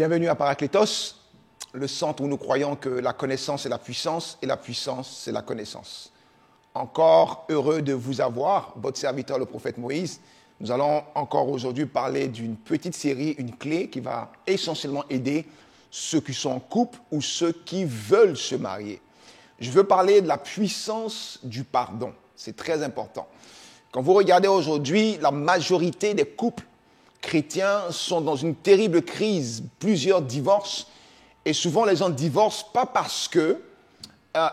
Bienvenue à Parakletos, le centre où nous croyons que la connaissance est la puissance et la puissance c'est la connaissance. Encore heureux de vous avoir, votre serviteur le prophète Moïse. Nous allons encore aujourd'hui parler d'une petite série, une clé qui va essentiellement aider ceux qui sont en couple ou ceux qui veulent se marier. Je veux parler de la puissance du pardon. C'est très important. Quand vous regardez aujourd'hui, la majorité des couples chrétiens sont dans une terrible crise, plusieurs divorces. Et souvent, les gens divorcent pas parce que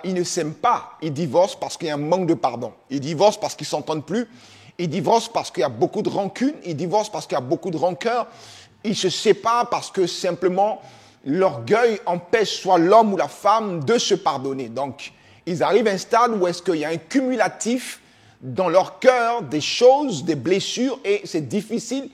ils ne s'aiment pas. Ils divorcent parce qu'il y a un manque de pardon. Ils divorcent parce qu'ils ne s'entendent plus. Ils divorcent parce qu'il y a beaucoup de rancune. Ils divorcent parce qu'il y a beaucoup de rancœur. Ils se séparent parce que simplement l'orgueil empêche soit l'homme ou la femme de se pardonner. Donc, ils arrivent à un stade où est-ce qu'il y a un cumulatif dans leur cœur des choses, des blessures, et c'est difficile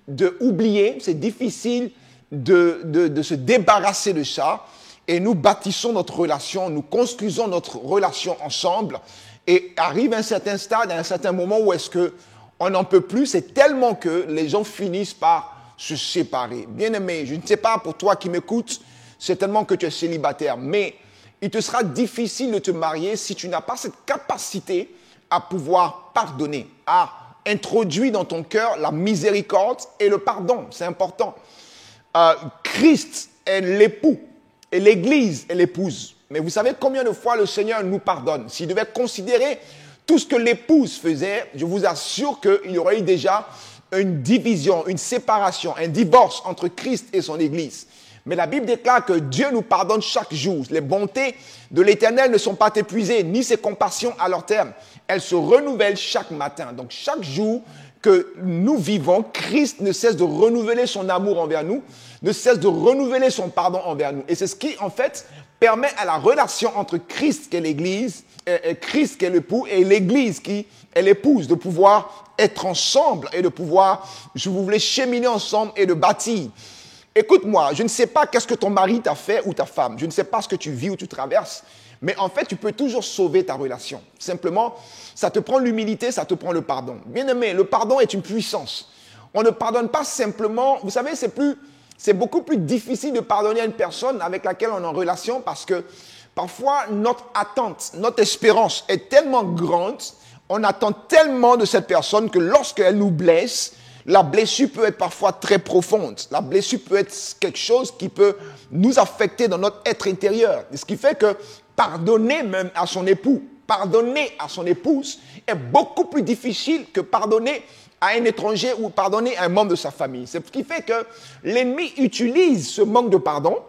d'oublier, c'est difficile de se débarrasser de ça. Et nous bâtissons notre relation, nous construisons notre relation ensemble. Et arrive un certain stade, à un certain moment où est-ce qu'on n'en peut plus. C'est tellement que les gens finissent par se séparer. Bien-aimé, je ne sais pas pour toi qui m'écoutes, certainement que tu es célibataire. Mais il te sera difficile de te marier si tu n'as pas cette capacité à pouvoir pardonner, à introduire dans ton cœur la miséricorde et le pardon. C'est important. Christ est l'époux et l'Église est l'épouse. Mais vous savez combien de fois le Seigneur nous pardonne? S'il devait considérer tout ce que l'épouse faisait, je vous assure qu'il y aurait eu déjà une division, une séparation, un divorce entre Christ et son Église. Mais la Bible déclare que Dieu nous pardonne chaque jour. Les bontés de l'Éternel ne sont pas épuisées, ni ses compassions à leur terme. Elles se renouvellent chaque matin. Donc chaque jour que nous vivons, Christ ne cesse de renouveler son amour envers nous, ne cesse de renouveler son pardon envers nous. Et c'est ce qui, en fait, permet à la relation entre Christ qui est l'Église, Christ qui est l'époux, et l'Église qui est l'épouse, de pouvoir être ensemble et de pouvoir, je vous voulais, cheminer ensemble et de bâtir. Écoute-moi, je ne sais pas qu'est-ce que ton mari t'a fait ou ta femme. Je ne sais pas ce que tu vis ou tu traverses. Mais en fait, tu peux toujours sauver ta relation. Simplement, ça te prend l'humilité, ça te prend le pardon. Bien-aimé, le pardon est une puissance. On ne pardonne pas simplement. Vous savez, c'est beaucoup plus difficile de pardonner à une personne avec laquelle on est en relation parce que parfois, notre attente, notre espérance est tellement grande, on attend tellement de cette personne que lorsqu'elle nous blesse, la blessure peut être parfois très profonde. La blessure peut être quelque chose qui peut nous affecter dans notre être intérieur. Ce qui fait que pardonner même à son époux, pardonner à son épouse est beaucoup plus difficile que pardonner à un étranger ou pardonner à un membre de sa famille. C'est ce qui fait que l'ennemi utilise ce manque de pardon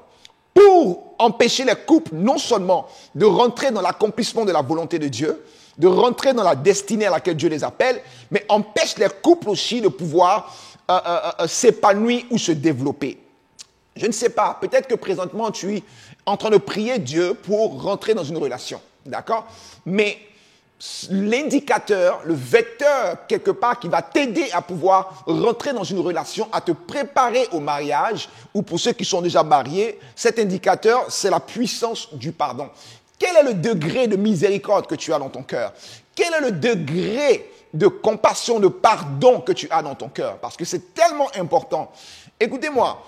pour empêcher les couples non seulement de rentrer dans l'accomplissement de la volonté de Dieu, de rentrer dans la destinée à laquelle Dieu les appelle, mais empêche les couples aussi de pouvoir s'épanouir ou se développer. Je ne sais pas, peut-être que présentement tu es en train de prier Dieu pour rentrer dans une relation, d'accord? Mais l'indicateur, le vecteur quelque part qui va t'aider à pouvoir rentrer dans une relation, à te préparer au mariage, ou pour ceux qui sont déjà mariés, cet indicateur, c'est la puissance du pardon. Quel est le degré de miséricorde que tu as dans ton cœur? Quel est le degré de compassion, de pardon que tu as dans ton cœur? Parce que c'est tellement important. Écoutez-moi,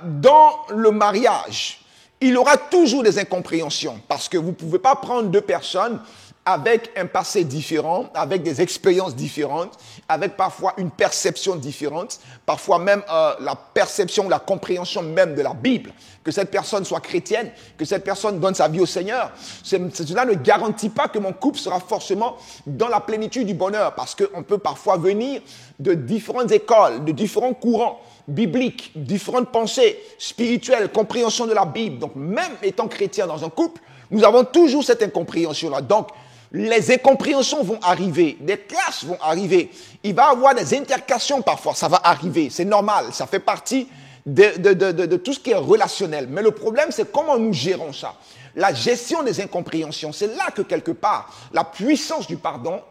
dans le mariage, il y aura toujours des incompréhensions parce que vous ne pouvez pas prendre deux personnes avec un passé différent, avec des expériences différentes, avec parfois une perception différente, parfois même la perception ou la compréhension même de la Bible. Que cette personne soit chrétienne, que cette personne donne sa vie au Seigneur, cela ne garantit pas que mon couple sera forcément dans la plénitude du bonheur, parce qu'on peut parfois venir de différentes écoles, de différents courants bibliques, différentes pensées spirituelles, compréhension de la Bible. Donc même étant chrétien dans un couple, nous avons toujours cette incompréhension-là. Donc, les incompréhensions vont arriver, des clashes vont arriver, il va y avoir des intercations parfois, ça va arriver, c'est normal, ça fait partie de tout ce qui est relationnel. Mais le problème, c'est comment nous gérons ça. La gestion des incompréhensions, c'est là que quelque part, la puissance du pardon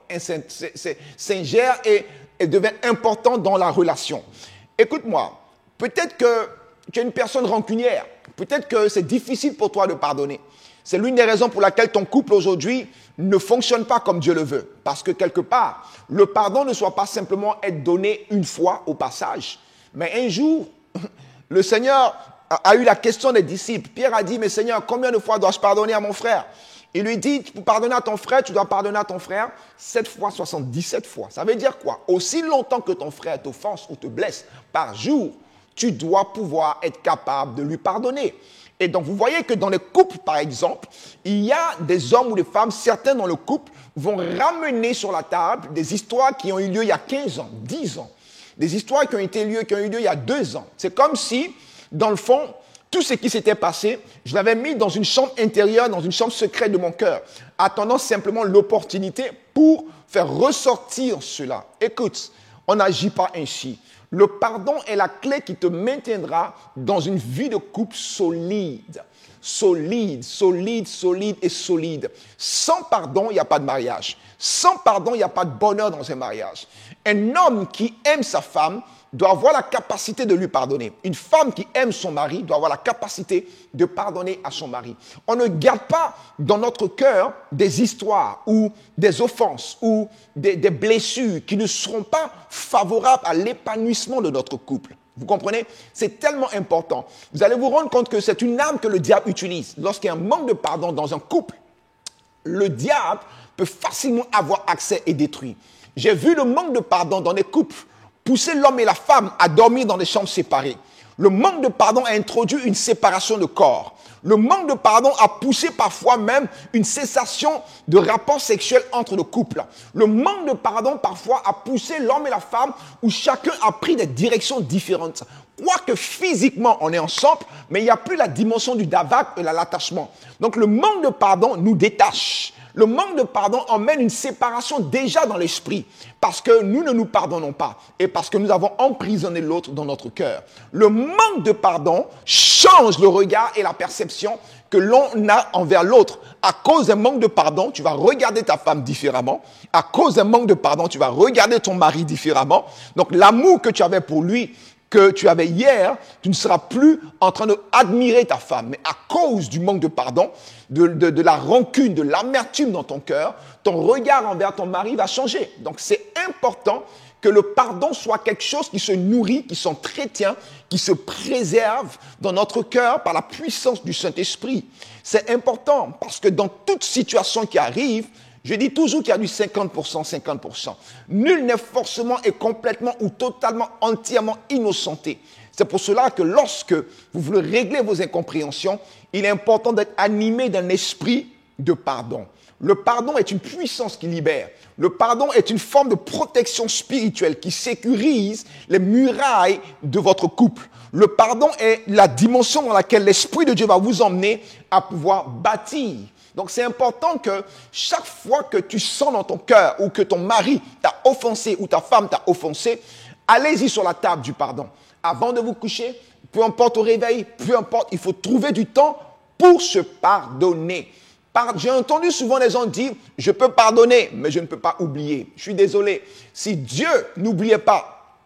s'ingère et devient important dans la relation. Écoute-moi, peut-être que tu es une personne rancunière, peut-être que c'est difficile pour toi de pardonner. C'est l'une des raisons pour laquelle ton couple aujourd'hui ne fonctionne pas comme Dieu le veut. Parce que quelque part, le pardon ne soit pas simplement être donné une fois au passage. Mais un jour, le Seigneur a eu la question des disciples. Pierre a dit, mais Seigneur, combien de fois dois-je pardonner à mon frère? Il lui dit, pour pardonner à ton frère, tu dois pardonner à ton frère 7 fois, 77 fois. Ça veut dire quoi? Aussi longtemps que ton frère t'offense ou te blesse par jour, tu dois pouvoir être capable de lui pardonner. Et donc, vous voyez que dans les couples, par exemple, il y a des hommes ou des femmes, certains dans le couple, vont ramener sur la table des histoires qui ont eu lieu il y a 15 ans, 10 ans. Des histoires qui ont eu lieu il y a 2 ans. C'est comme si, dans le fond, tout ce qui s'était passé, je l'avais mis dans une chambre intérieure, dans une chambre secrète de mon cœur, attendant simplement l'opportunité pour faire ressortir cela. Écoute, on n'agit pas ainsi. Le pardon est la clé qui te maintiendra dans une vie de couple solide. Solide, solide, solide et solide. Sans pardon, il n'y a pas de mariage. Sans pardon, il n'y a pas de bonheur dans un mariage. Un homme qui aime sa femme doit avoir la capacité de lui pardonner. Une femme qui aime son mari doit avoir la capacité de pardonner à son mari. On ne garde pas dans notre cœur des histoires ou des offenses ou des blessures qui ne seront pas favorables à l'épanouissement de notre couple. Vous comprenez? C'est tellement important. Vous allez vous rendre compte que c'est une arme que le diable utilise. Lorsqu'il y a un manque de pardon dans un couple, le diable peut facilement avoir accès et détruire. J'ai vu le manque de pardon dans les couples pousser l'homme et la femme à dormir dans des chambres séparées. Le manque de pardon a introduit une séparation de corps. Le manque de pardon a poussé parfois même une cessation de rapports sexuels entre le couple. Le manque de pardon parfois a poussé l'homme et la femme où chacun a pris des directions différentes. Quoique physiquement on est ensemble, mais il n'y a plus la dimension du davak et de l'attachement. Donc le manque de pardon nous détache. Le manque de pardon emmène une séparation déjà dans l'esprit parce que nous ne nous pardonnons pas et parce que nous avons emprisonné l'autre dans notre cœur. Le manque de pardon change le regard et la perception que l'on a envers l'autre. À cause d'un manque de pardon, tu vas regarder ta femme différemment. À cause d'un manque de pardon, tu vas regarder ton mari différemment. Donc l'amour que tu avais pour lui, que tu avais hier, tu ne seras plus en train d'admirer ta femme. Mais à cause du manque de pardon, de la rancune, de l'amertume dans ton cœur, ton regard envers ton mari va changer. Donc c'est important que le pardon soit quelque chose qui se nourrit, qui s'entretient, qui se préserve dans notre cœur par la puissance du Saint-Esprit. C'est important parce que dans toute situation qui arrive, je dis toujours qu'il y a du 50%, 50%. Nul n'est forcément et complètement ou totalement, entièrement innocenté. C'est pour cela que lorsque vous voulez régler vos incompréhensions, il est important d'être animé d'un esprit de pardon. Le pardon est une puissance qui libère. Le pardon est une forme de protection spirituelle qui sécurise les murailles de votre couple. Le pardon est la dimension dans laquelle l'Esprit de Dieu va vous emmener à pouvoir bâtir. Donc c'est important que chaque fois que tu sens dans ton cœur ou que ton mari t'a offensé ou ta femme t'a offensé, allez-y sur la table du pardon. Avant de vous coucher, peu importe au réveil, peu importe, il faut trouver du temps pour se pardonner. J'ai entendu souvent les gens dire, je peux pardonner, mais je ne peux pas oublier. Je suis désolé. Si Dieu n'oubliait pas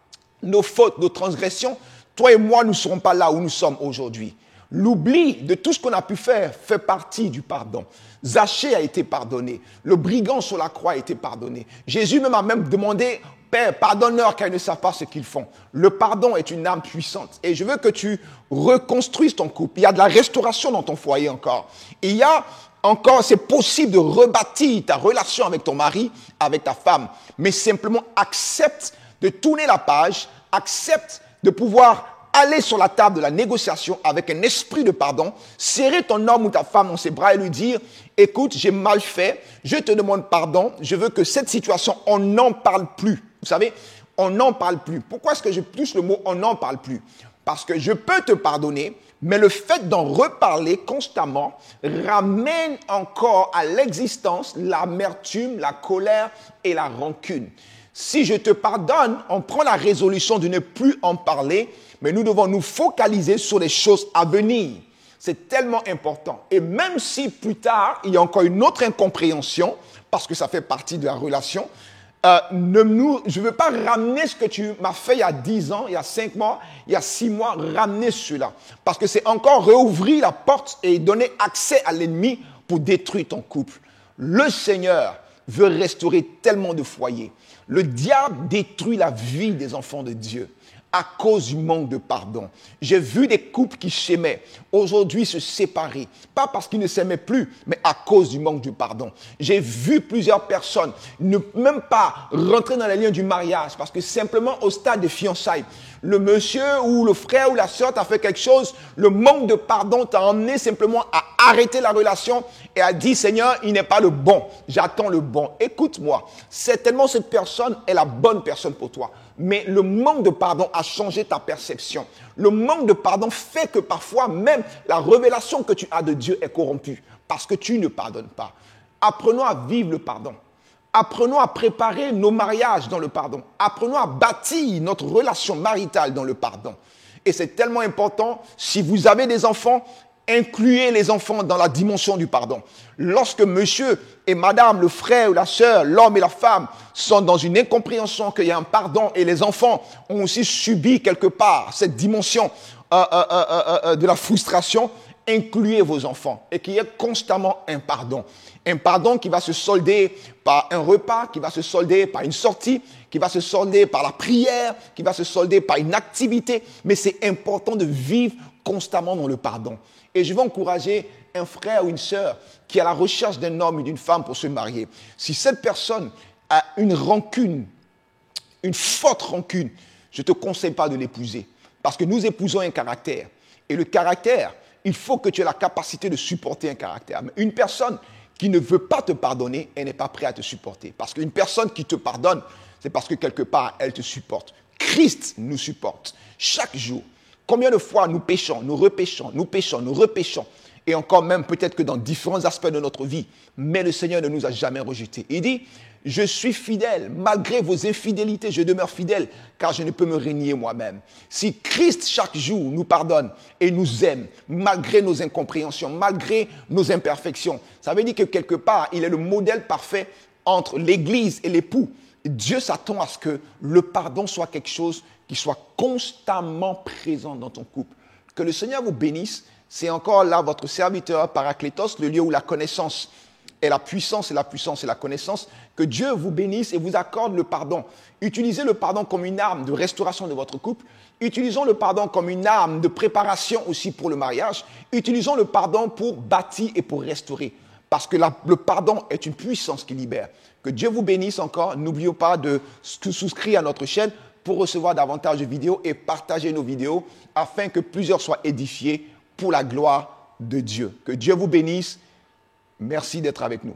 nos fautes, nos transgressions, toi et moi, nous ne serons pas là où nous sommes aujourd'hui. L'oubli de tout ce qu'on a pu faire fait partie du pardon. Zachée a été pardonné. Le brigand sur la croix a été pardonné. Jésus même a demandé, Père, pardonne-leur car ils ne savent pas ce qu'ils font. Le pardon est une âme puissante. Et je veux que tu reconstruises ton couple. Il y a de la restauration dans ton foyer encore. Il y a encore, c'est possible de rebâtir ta relation avec ton mari, avec ta femme. Mais simplement accepte de tourner la page, accepte de pouvoir aller sur la table de la négociation avec un esprit de pardon, serrer ton homme ou ta femme dans ses bras et lui dire, écoute, j'ai mal fait, je te demande pardon, je veux que cette situation, on n'en parle plus. Vous savez, on n'en parle plus. Pourquoi est-ce que je pousse le mot on n'en parle plus? Parce que je peux te pardonner, mais le fait d'en reparler constamment ramène encore à l'existence l'amertume, la colère et la rancune. Si je te pardonne, on prend la résolution de ne plus en parler, mais nous devons nous focaliser sur les choses à venir. C'est tellement important. Et même si plus tard, il y a encore une autre incompréhension, parce que ça fait partie de la relation, je ne veux pas ramener ce que tu m'as fait il y a 10 ans, il y a 5 mois, il y a 6 mois, ramener cela. Parce que c'est encore réouvrir la porte et donner accès à l'ennemi pour détruire ton couple. Le Seigneur veut restaurer tellement de foyers. Le diable détruit la vie des enfants de Dieu. à cause du manque de pardon. J'ai vu des couples qui s'aimaient aujourd'hui se séparer, pas parce qu'ils ne s'aimaient plus, mais à cause du manque de pardon. J'ai vu plusieurs personnes ne même pas rentrer dans les liens du mariage parce que simplement au stade de fiançailles, le monsieur ou le frère ou la sœur t'a fait quelque chose, le manque de pardon t'a emmené simplement à arrêter la relation et à dire, Seigneur, il n'est pas le bon, j'attends le bon. Écoute-moi, certainement cette personne est la bonne personne pour toi, mais le manque de pardon a changé ta perception. Le manque de pardon fait que parfois même la révélation que tu as de Dieu est corrompue parce que tu ne pardonnes pas. Apprenons à vivre le pardon. Apprenons à préparer nos mariages dans le pardon. Apprenons à bâtir notre relation maritale dans le pardon. Et c'est tellement important, si vous avez des enfants, incluez les enfants dans la dimension du pardon. Lorsque monsieur et madame, le frère ou la sœur, l'homme et la femme sont dans une incompréhension qu'il y a un pardon et les enfants ont aussi subi quelque part cette dimension de la frustration, incluez vos enfants et qu'il y ait constamment un pardon. Un pardon qui va se solder par un repas, qui va se solder par une sortie, qui va se solder par la prière, qui va se solder par une activité. Mais c'est important de vivre constamment dans le pardon. Et je vais encourager un frère ou une sœur qui est à la recherche d'un homme et d'une femme pour se marier. Si cette personne a une rancune, une forte rancune, je ne te conseille pas de l'épouser. Parce que nous épousons un caractère. Et le caractère, il faut que tu aies la capacité de supporter un caractère. Mais une personne qui ne veut pas te pardonner, elle n'est pas prête à te supporter. Parce qu'une personne qui te pardonne, c'est parce que quelque part, elle te supporte. Christ nous supporte chaque jour. Combien de fois nous péchons, nous repéchons, nous péchons, nous repéchons. Et encore même peut-être que dans différents aspects de notre vie. Mais le Seigneur ne nous a jamais rejetés. Il dit, je suis fidèle, malgré vos infidélités, je demeure fidèle, car je ne peux me régner moi-même. Si Christ, chaque jour, nous pardonne et nous aime, malgré nos incompréhensions, malgré nos imperfections, ça veut dire que quelque part, il est le modèle parfait entre l'Église et l'époux. Dieu s'attend à ce que le pardon soit quelque chose qui soit constamment présent dans ton couple. Que le Seigneur vous bénisse. C'est encore là votre serviteur Paraclétos, le lieu où la connaissance est la puissance et la puissance est la connaissance. Que Dieu vous bénisse et vous accorde le pardon. Utilisez le pardon comme une arme de restauration de votre couple. Utilisons le pardon comme une arme de préparation aussi pour le mariage. Utilisons le pardon pour bâtir et pour restaurer. Parce que le pardon est une puissance qui libère. Que Dieu vous bénisse encore. N'oubliez pas de souscrire à notre chaîne pour recevoir davantage de vidéos et partager nos vidéos afin que plusieurs soient édifiés pour la gloire de Dieu. Que Dieu vous bénisse. Merci d'être avec nous.